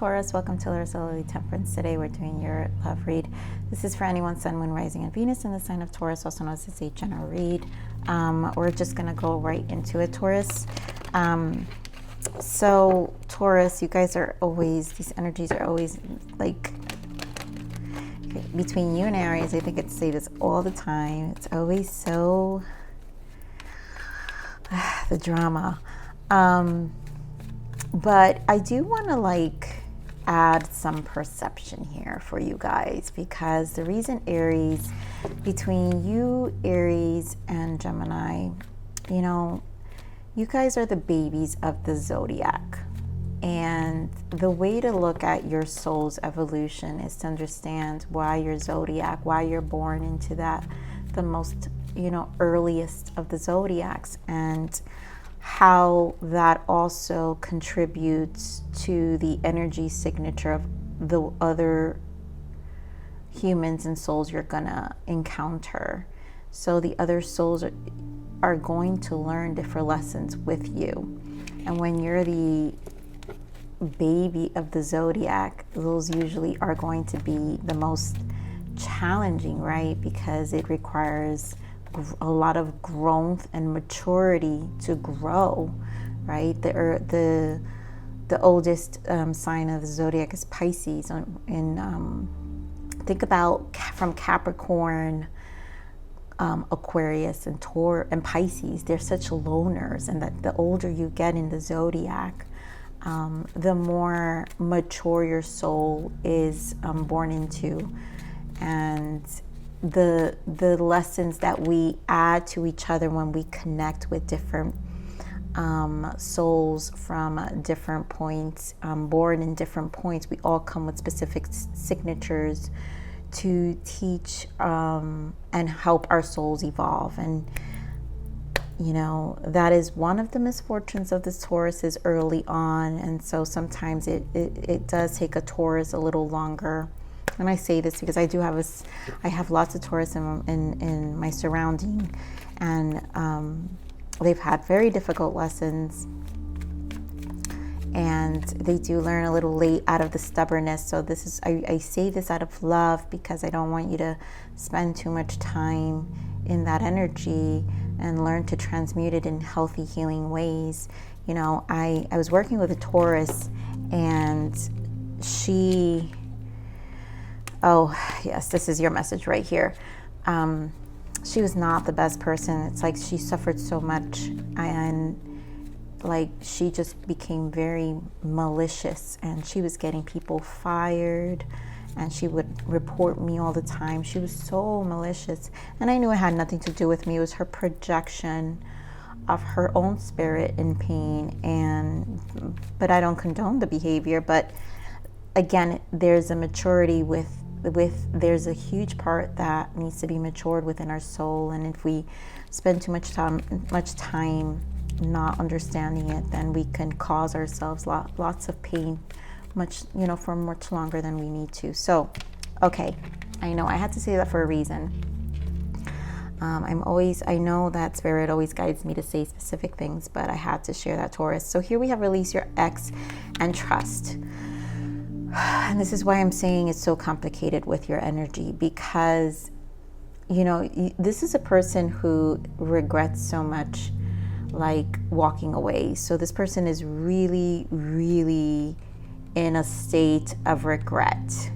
Taurus, welcome to Larisa Lili Temperance. Today we're doing your love read. This is for anyone Sun, Moon, Rising, and Venus in the sign of Taurus, also known as a general read. We're just going to go right into it, Taurus. So Taurus, you guys are always, these energies are always like, between you and Aries, I think I say this all the time. It's always so, the drama. But I do want to add some perception here for you guys, because the reason Aries, between you, Aries, and Gemini, you guys are the babies of the zodiac. And the way to look at your soul's evolution is to understand why your zodiac, why you're born into that, the most, earliest of the zodiacs, and how that also contributes to the energy signature of the other humans and souls you're gonna encounter. So the other souls are going to learn different lessons with you. And when you're the baby of the zodiac, those usually are going to be the most challenging, right? Because it requires a lot of growth and maturity to grow, right? The oldest sign of the zodiac is Pisces. Think about from Capricorn, Aquarius, and Taurus and Pisces. They're such loners, and that the older you get in the zodiac, the more mature your soul is born into, and the lessons that we add to each other when we connect with different souls from different points, born in different points. We all come with specific signatures to teach and help our souls evolve. And that is one of the misfortunes of this Taurus, is early on. And so sometimes it does take a Taurus a little longer. And I say this because I have lots of Taurus in my surrounding, and they've had very difficult lessons, and they do learn a little late out of the stubbornness. So this is, I say this out of love, because I don't want you to spend too much time in that energy, and learn to transmute it in healthy, healing ways. I was working with a Taurus, and she, oh yes, this is your message right here. She was not the best person. It's like she suffered so much, and she just became very malicious, and she was getting people fired, and she would report me all the time. She was so malicious, and I knew it had nothing to do with me. It was her projection of her own spirit in pain, but I don't condone the behavior. But again, there's a maturity there's a huge part that needs to be matured within our soul, and if we spend too much time not understanding it, then we can cause ourselves lots of pain, for much longer than we need to. So, okay, I know I had to say that for a reason. I know that Spirit always guides me to say specific things, but I had to share that, Taurus. So here we have release your ex and trust. And this is why I'm saying it's so complicated with your energy, because, this is a person who regrets so much, walking away. So this person is really, really in a state of regret,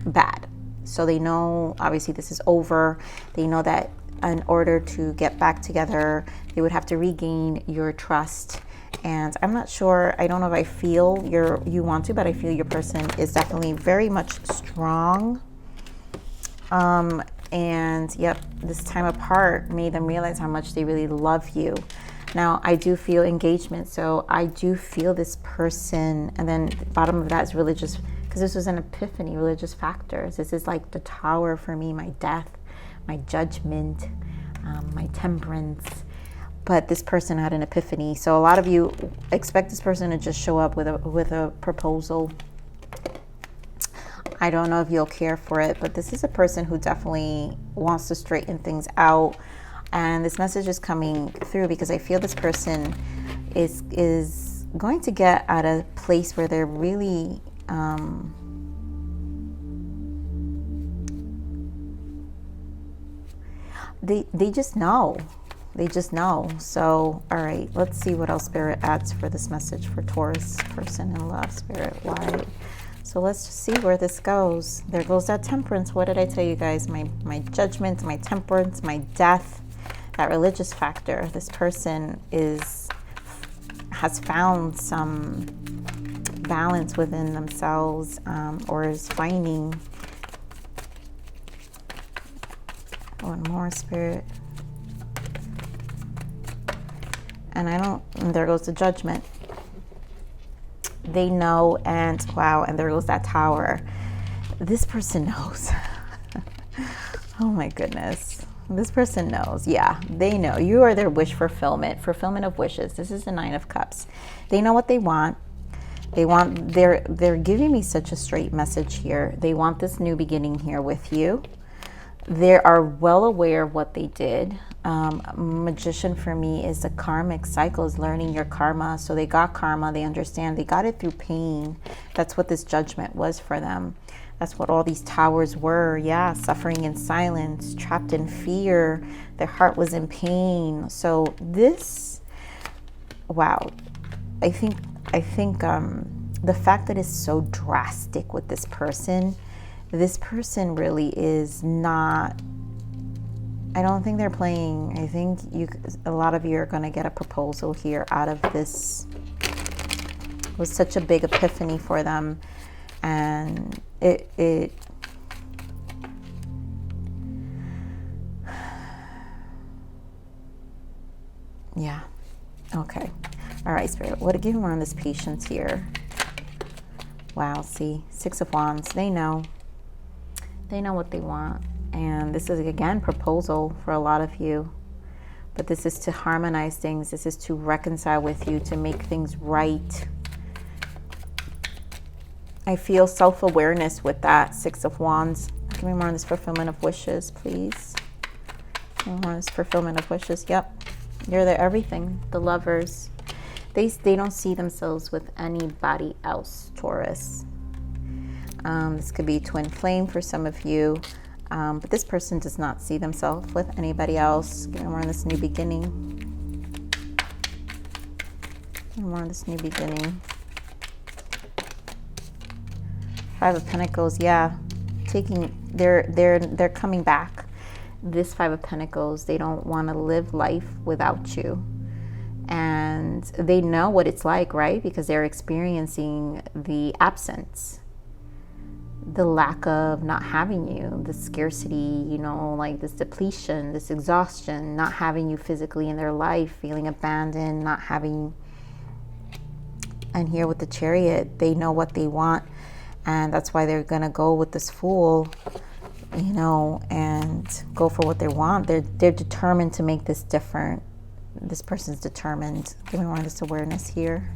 bad. So they know, obviously, this is over. They know that in order to get back together, they would have to regain your trust. And I'm not sure, I don't know if I feel you want to, but I feel your person is definitely very much strong. And yep, this time apart made them realize how much they really love you. Now, I do feel engagement, so I do feel this person, and then the bottom of that is religious, because this was an epiphany, religious factors. This is like the Tower for me, my death, my judgment, my temperance. But this person had an epiphany. So a lot of you expect this person to just show up with a proposal. I don't know if you'll care for it, but this is a person who definitely wants to straighten things out. And this message is coming through because I feel this person is going to get at a place where they're really they just know. They just know. So, all right, let's see what else Spirit adds for this message for Taurus person in love. Spirit, why? So let's just see where this goes. There goes that Temperance. What did I tell you guys? My judgment, my temperance, my death, that religious factor. This person has found some balance within themselves, or is finding. One more, Spirit. And there goes the Judgment. They know, and wow, and there goes that Tower. This person knows. Oh my goodness. This person knows. Yeah, they know. You are their wish fulfillment of wishes. This is the Nine of Cups. They know what they want. They're giving me such a straight message here. They want this new beginning here with you. They are well aware of what they did. Magician for me is the karmic cycle, is learning your karma. So they got karma. They understand. They got it through pain. That's what this Judgment was for them. That's what all these Towers were. Yeah, suffering in silence, trapped in fear. Their heart was in pain. So this, wow, I think the fact that it's so drastic with this person really is not, I don't think they're playing. I think a lot of you are going to get a proposal here out of this. It was such a big epiphany for them. And it yeah. Okay. All right, Spirit. What to give more on this patience here? Wow, see, Six of Wands. They know. They know what they want. And this is, again, proposal for a lot of you. But this is to harmonize things. This is to reconcile with you, to make things right. I feel self-awareness with that Six of Wands. Give me more on this fulfillment of wishes, please. Give me more on this fulfillment of wishes. Yep. You're their everything. The Lovers. They don't see themselves with anybody else, Taurus. This could be twin flame for some of you. But this person does not see themselves with anybody else. Give me more on this new beginning. Give me more on this new beginning. Five of Pentacles, yeah. They're coming back. This Five of Pentacles, they don't want to live life without you. And they know what it's like, right? Because they're experiencing the absence, the lack of not having you, the scarcity, you know, like this depletion, this exhaustion, not having you physically in their life, feeling abandoned, not having. And here with the Chariot, they know what they want. And that's why they're going to go with this Fool, you know, and go for what they want. They're determined to make this different. This person's determined. Give me more of this awareness here.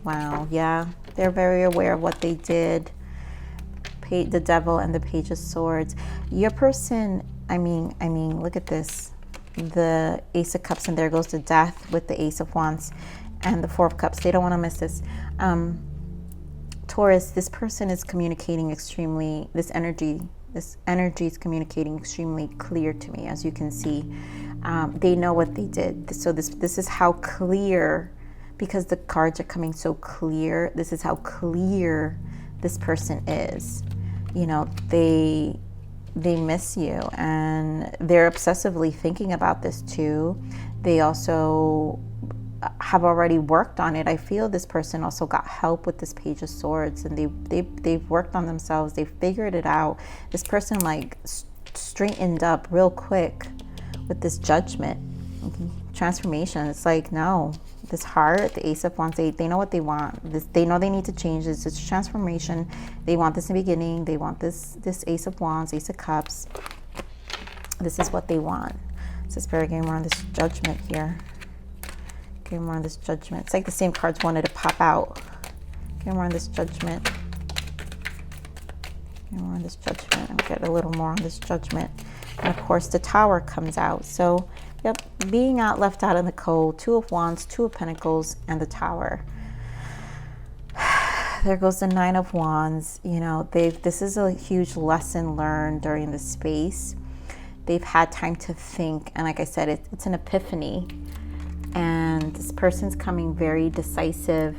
Wow, yeah. They're very aware of what they did. The Devil and the Page of Swords. Your person, I mean, look at this. The Ace of Cups, and there goes the Death with the Ace of Wands. And the Four of Cups. They don't want to miss this. Taurus, this person is communicating extremely, this energy is communicating extremely clear to me, as you can see. They know what they did. So this is how clear, because the cards are coming so clear, this is how clear this person is. You know, they miss you, and they're obsessively thinking about this too. They also have already worked on it. I feel this person also got help with this Page of Swords, and they've worked on themselves. They've figured it out. This person like straightened up real quick with this Judgment, transformation. It's like, no, this heart, the Ace of Wands, they know what they want. They know they need to change this. It's transformation. They want this in the beginning. They want this Ace of Wands, Ace of Cups. This is what they want. So Spirit, give me more on this Judgment here. Give me more on this Judgment. It's like the same cards wanted to pop out. Give me more on this Judgment. Give me more on this Judgment. I'll get a little more on this Judgment. And of course, the Tower comes out. So Yep, being left out in the cold. Two of Wands, Two of Pentacles, and the Tower. There goes the Nine of Wands. You know, this is a huge lesson learned during this space. They've had time to think, and like I said, it's an epiphany. And this person's coming very decisive.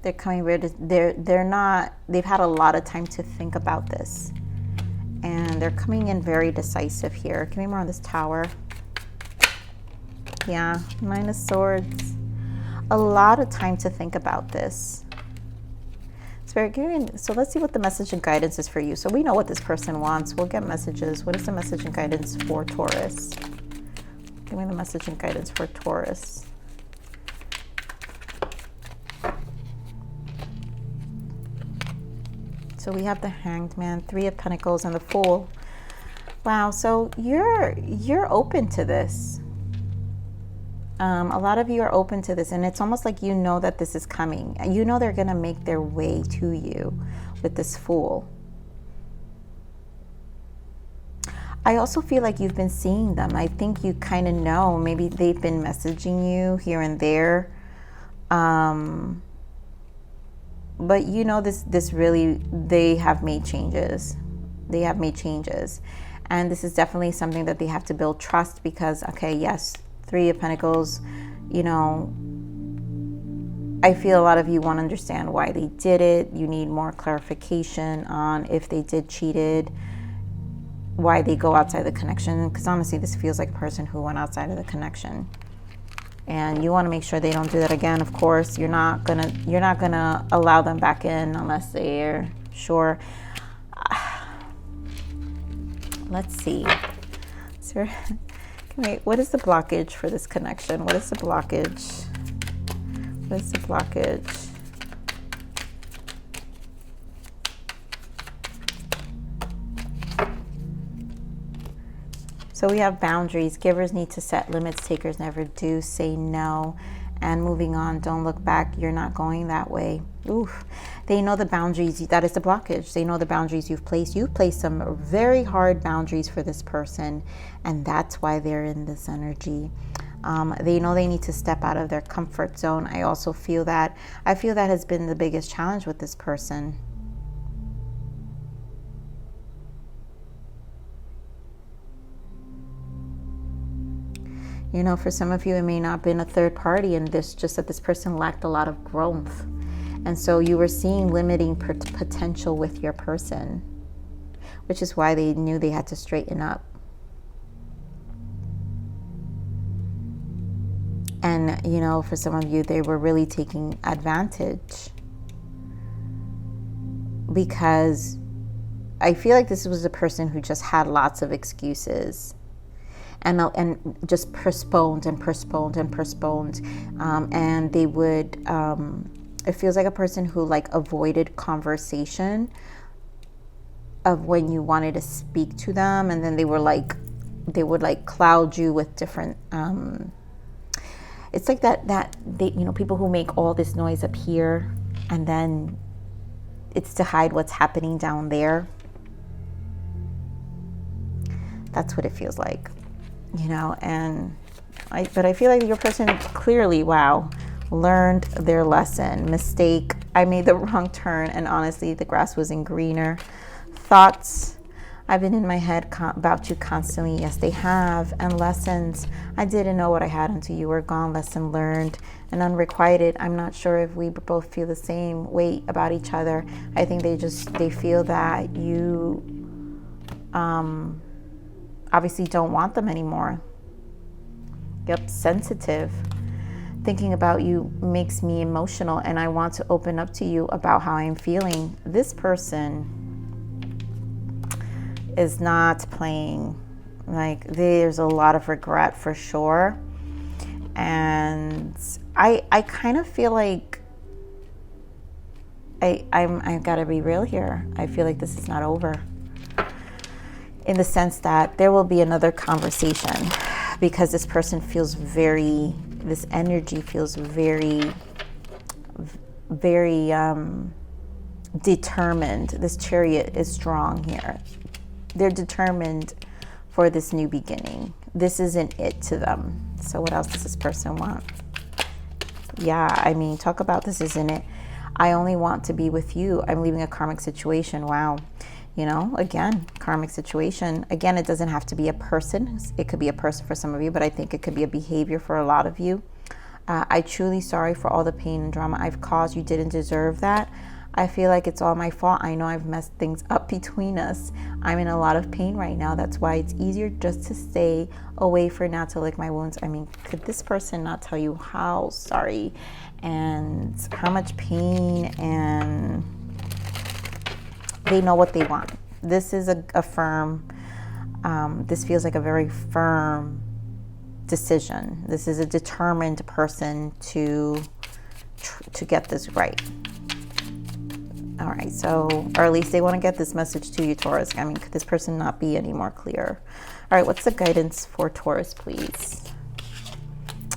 They're coming very, they've had a lot of time to think about this. And they're coming in very decisive here. Give me more on this Tower. Yeah, Nine of Swords. A lot of time to think about this. It's very good. So let's see what the message and guidance is for you. So we know what this person wants. We'll get messages. What is the message and guidance for Taurus? Give me the message and guidance for Taurus. So we have the Hanged Man, Three of Pentacles, and the Fool. Wow, so you're open to this. A lot of you are open to this, and it's almost like you know that this is coming. You know they're going to make their way to you with this Fool. I also feel like you've been seeing them. I think you kind of know. Maybe they've been messaging you here and there. But you know this really, they have made changes. They have made changes. And this is definitely something that they have to build trust, because, okay, yes, Three of Pentacles, you know, I feel a lot of you want to understand why they did it. You need more clarification on if they did cheated, why they go outside the connection. Because honestly, this feels like a person who went outside of the connection. And you want to make sure they don't do that again. Of course, you're not gonna allow them back in unless they're sure. Let's see. So, wait, what is the blockage for this connection? What is the blockage? What is the blockage? So we have boundaries. Givers need to set limits. Takers never do. Say no. And moving on. Don't look back. You're not going that way. Oof. They know the boundaries. That is the blockage. They know the boundaries you've placed. You've placed some very hard boundaries for this person. And that's why they're in this energy. They know they need to step out of their comfort zone. I also feel that. I feel that has been the biggest challenge with this person. You know, for some of you, it may not have been a third party, and this just that this person lacked a lot of growth. And so you were seeing limiting potential with your person, which is why they knew they had to straighten up. And, you know, for some of you, they were really taking advantage, because I feel like this was a person who just had lots of excuses. And just postponed and postponed and postponed. And they would, it feels like a person who like avoided conversation of when you wanted to speak to them. And then they would like cloud you with different, it's like that they, you know, people who make all this noise up here and then it's to hide what's happening down there. That's what it feels like. You know, but I feel like your person clearly, wow, learned their lesson. Mistake, I made the wrong turn, and honestly, the grass wasn't greener. Thoughts, I've been in my head about you constantly. Yes, they have. And lessons, I didn't know what I had until you were gone. Lesson learned. And unrequited, I'm not sure if we both feel the same way about each other. I think they feel that you obviously don't want them anymore. Yep, sensitive. Thinking about you makes me emotional, and I want to open up to you about how I'm feeling. This person is not playing. Like, there's a lot of regret for sure. And I kind of feel like I've got to be real here. I feel like this is not over, in the sense that there will be another conversation, because this person feels this energy feels very, very determined. This Chariot is strong here. They're determined for this new beginning. This isn't it to them. So what else does this person want? Yeah, I mean, talk about this isn't it. I only want to be with you. I'm leaving a karmic situation. Wow. You know, again, karmic situation. Again, it doesn't have to be a person. It could be a person for some of you, but I think it could be a behavior for a lot of you. I truly sorry for all the pain and drama I've caused. You didn't deserve that. I feel like it's all my fault. I know I've messed things up between us. I'm in a lot of pain right now. That's why it's easier just to stay away for now to lick my wounds. I mean, could this person not tell you how sorry and how much pain, and they know what they want. This is a firm, this feels like a very firm decision. This is a determined person to get this right. All right, so, or at least they want to get this message to you, Taurus. I mean, could this person not be any more clear? All right, what's the guidance for Taurus, please?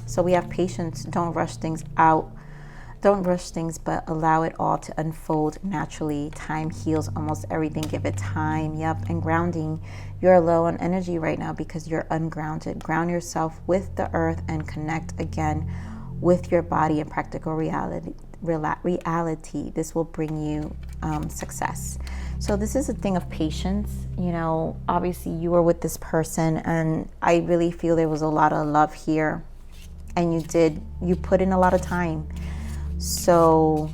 So we have patience. Don't rush things out. Don't rush things, but allow it all to unfold naturally. Time heals almost everything. Give it time. Yep. And grounding. You're low on energy right now because you're ungrounded. Ground yourself with the earth and connect again with your body and practical reality. This will bring you success. So this is a thing of patience. You know, obviously you were with this person, and I really feel there was a lot of love here, and you put in a lot of time. So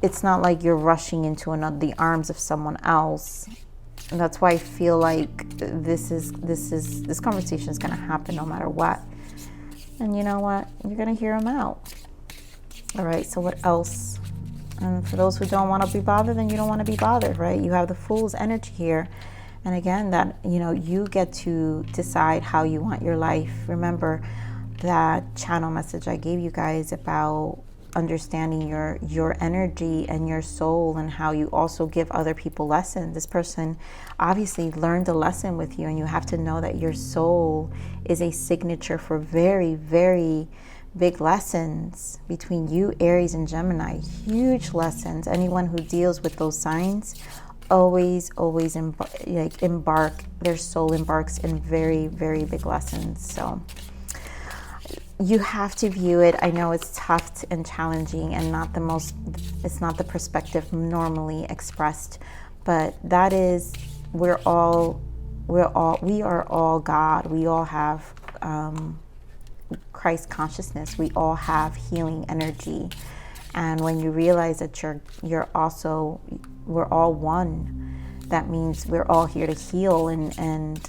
it's not like you're rushing into the arms of someone else. And that's why I feel like this conversation is going to happen no matter what. And you know what? You're going to hear them out. All right, so what else? And for those who don't want to be bothered, then you don't want to be bothered, right? You have the Fool's energy here. And again, that, you know, you get to decide how you want your life. Remember that channel message I gave you guys about understanding your energy and your soul, and how you also give other people lessons. This person obviously learned a lesson with you, and you have to know that your soul is a signature for very, very big lessons between you, Aries, and Gemini. Huge lessons. Anyone who deals with those signs always embark, their soul embarks in very, very big lessons. So you have to view it. I know it's tough and challenging, and it's not the perspective normally expressed, but that is, we are all God. We all have Christ consciousness. We all have healing energy. And when you realize that we're all one, that means we're all here to heal. And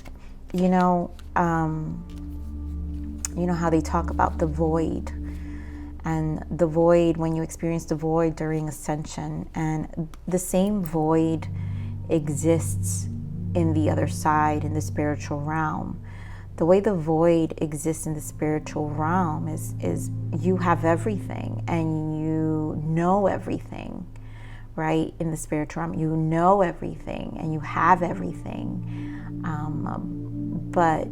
you know how they talk about the void, and the void, when you experience the void during ascension, and the same void exists in the other side, in the spiritual realm. The way the void exists in the spiritual realm is you have everything, and you know everything, right? In the spiritual realm, you know everything and you have everything, but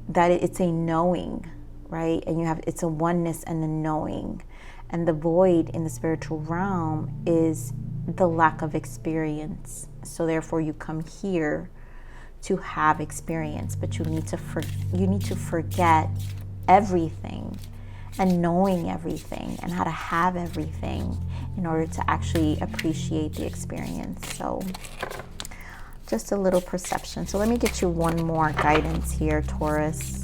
that it's a knowing, right? And it's a oneness and a knowing. And the void in the spiritual realm is the lack of experience. So therefore you come here to have experience, but you need to forget everything, and knowing everything, and how to have everything in order to actually appreciate the experience. So just a little perception. So let me get you one more guidance here, Taurus.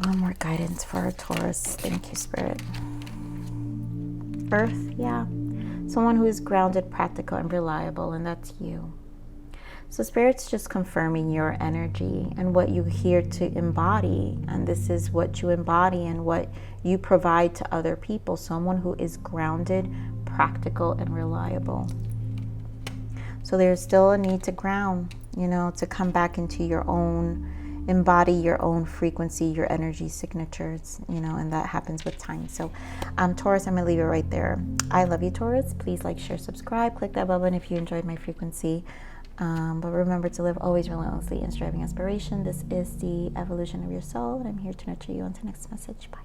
One more guidance for our Taurus. Thank you, Spirit. Earth, yeah. Someone who is grounded, practical, and reliable, and that's you. So Spirit's just confirming your energy and what you're here to embody. And this is what you embody and what you provide to other people. Someone who is grounded, practical, and reliable. So there's still a need to ground, to come back into your own, embody your own frequency, your energy signatures, and that happens with time. So Taurus, I'm gonna leave it right there. I love you, Taurus. Please like, share, subscribe, click that bell button if you enjoyed my frequency. But remember to live always relentlessly and striving aspiration. This is the evolution of your soul, and I'm here to nurture you. Until next message. Bye.